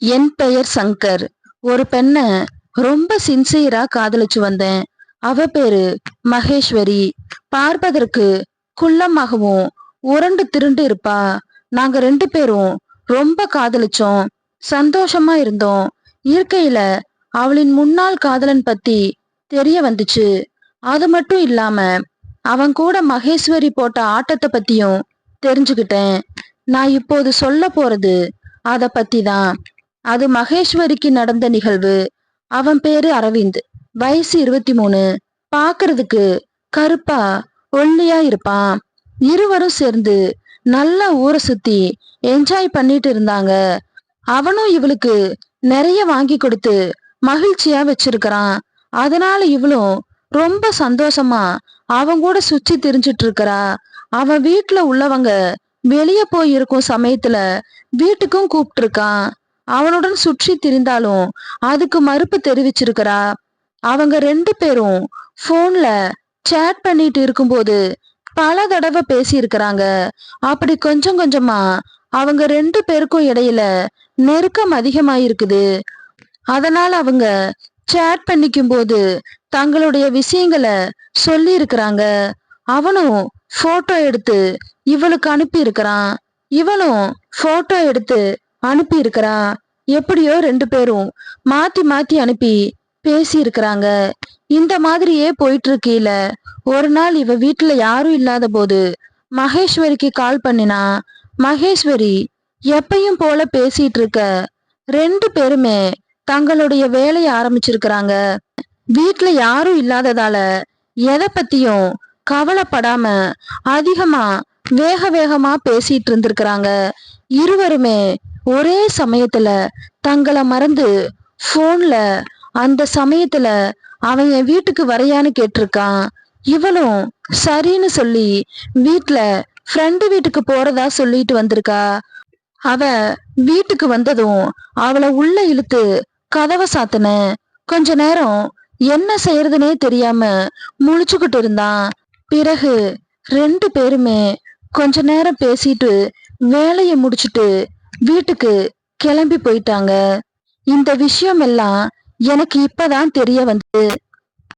என் பெயர் சங்கர். ஒரு பெண்ண ரொம்ப சின்சியரா காதலிச்சு வந்தேன். அவ பேரு மகேஸ்வரி. பார்ப்பதற்கு குள்ளமாகவும் உருண்டு திருண்டு இருப்பா. நாங்க 2 பேரும் ரொம்ப காதலிச்சோம். சந்தோஷமா இருந்தோம். இருக்கையில அவளின் முன்னாள் காதலன் பத்தி தெரிய வந்துச்சு. அது மட்டும் இல்லாம அவன் கூட மகேஸ்வரி போட்ட ஆட்டத்தை பத்தியும் தெரிஞ்சுக்கிட்டேன். நான் இப்போது சொல்ல போறது அத பத்தி தான். அது மகேஸ்வரிக்கு நடந்த நிகழ்வு. அவன் பேரு அரவிந்த். வயசு 23. பாக்குறதுக்கு கருப்பா ஒல்லியா இருப்பான். இருவரும் சேர்ந்து நல்லா ஊரை சுத்தி என்ஜாய் பண்ணிட்டு இருந்தாங்க. அவனும் இவளுக்கு நிறைய வாங்கி கொடுத்து மகிழ்ச்சியா வச்சிருக்கிறான். அதனால இவளும் ரொம்ப சந்தோஷமா அவன் கூட சுற்றி திரிஞ்சிட்டு இருக்கறா. அவன் வீட்டுல உள்ளவங்க வெளியே போய் இருக்கும் சமயத்துல வீட்டுக்கும் கூப்பிட்டு இருக்கான். அவனுடன் சுற்றி திரிந்தாலும் அதுக்கு மறுப்பு தெரிவிச்சிருக்கிறா. அவங்க 2 பேரும் போன்ல சேட் பண்ணிட்டு இருக்கும்போது பல தடவை பேசி இருக்கிறாங்க. அப்படி கொஞ்சம் கொஞ்சமா அவங்க 2 பேருக்கும் இடையில நெருக்கம் அதிகமாயிருக்குது. அதனால அவங்க சேட் பண்ணிக்கும் போது தங்களுடைய விஷயங்களை சொல்லி இருக்கிறாங்க. அவனும் போட்டோ எடுத்து இவளுக்கு அனுப்பி இருக்கிறான். இவளும் போட்டோ எடுத்து அனுப்பி இருக்கிறா. எப்படியோ 2 பேரும் மாத்தி மாத்தி அனுப்பி பேசி இருக்கிறாங்க. இந்த மாதிரியே போயிட்டு இருக்கையில ஒரு நாள் இவ வீட்டுல யாரும் இல்லாத போது மகேஸ்வரிக்கு கால் பண்ணினா. மகேஸ்வரி எப்பயும் போல பேசிட்டு இருக்க 2 பேருமே தங்களுடைய வேலையை ஆரம்பிச்சிருக்கிறாங்க. வீட்டுல யாரும் இல்லாததால எதை பத்தியும் கவலைப்படாம அதிகமா வேக வேகமா பேசிட்டு இருந்திருக்கிறாங்க. இருவருமே ஒரே சமயத்துல தங்களை மறந்து போன்ல அந்த சமயத்துல அவன் என் வீட்டுக்கு வரையான்னு கேட்டிருக்கான். இவளும் சரின்னு சொல்லி வீட்டுல ஃப்ரெண்டு வீட்டுக்கு போறதா சொல்லிட்டு வந்திருக்கா. அவ வீட்டுக்கு வந்ததும் அவளை உள்ள இழுத்து கதவை சாத்தின. கொஞ்ச நேரம் என்ன செய்யறதுனே தெரியாம முழிச்சுக்கிட்டு இருந்தான். பிறகு 2 பேருமே கொஞ்ச நேரம் பேசிட்டு வேலையை முடிச்சிட்டு வீட்டுக்கு கிளம்பி போயிட்டாங்க. இந்த விஷயம் எல்லாம் எனக்கு இப்பதான் தெரிய வந்து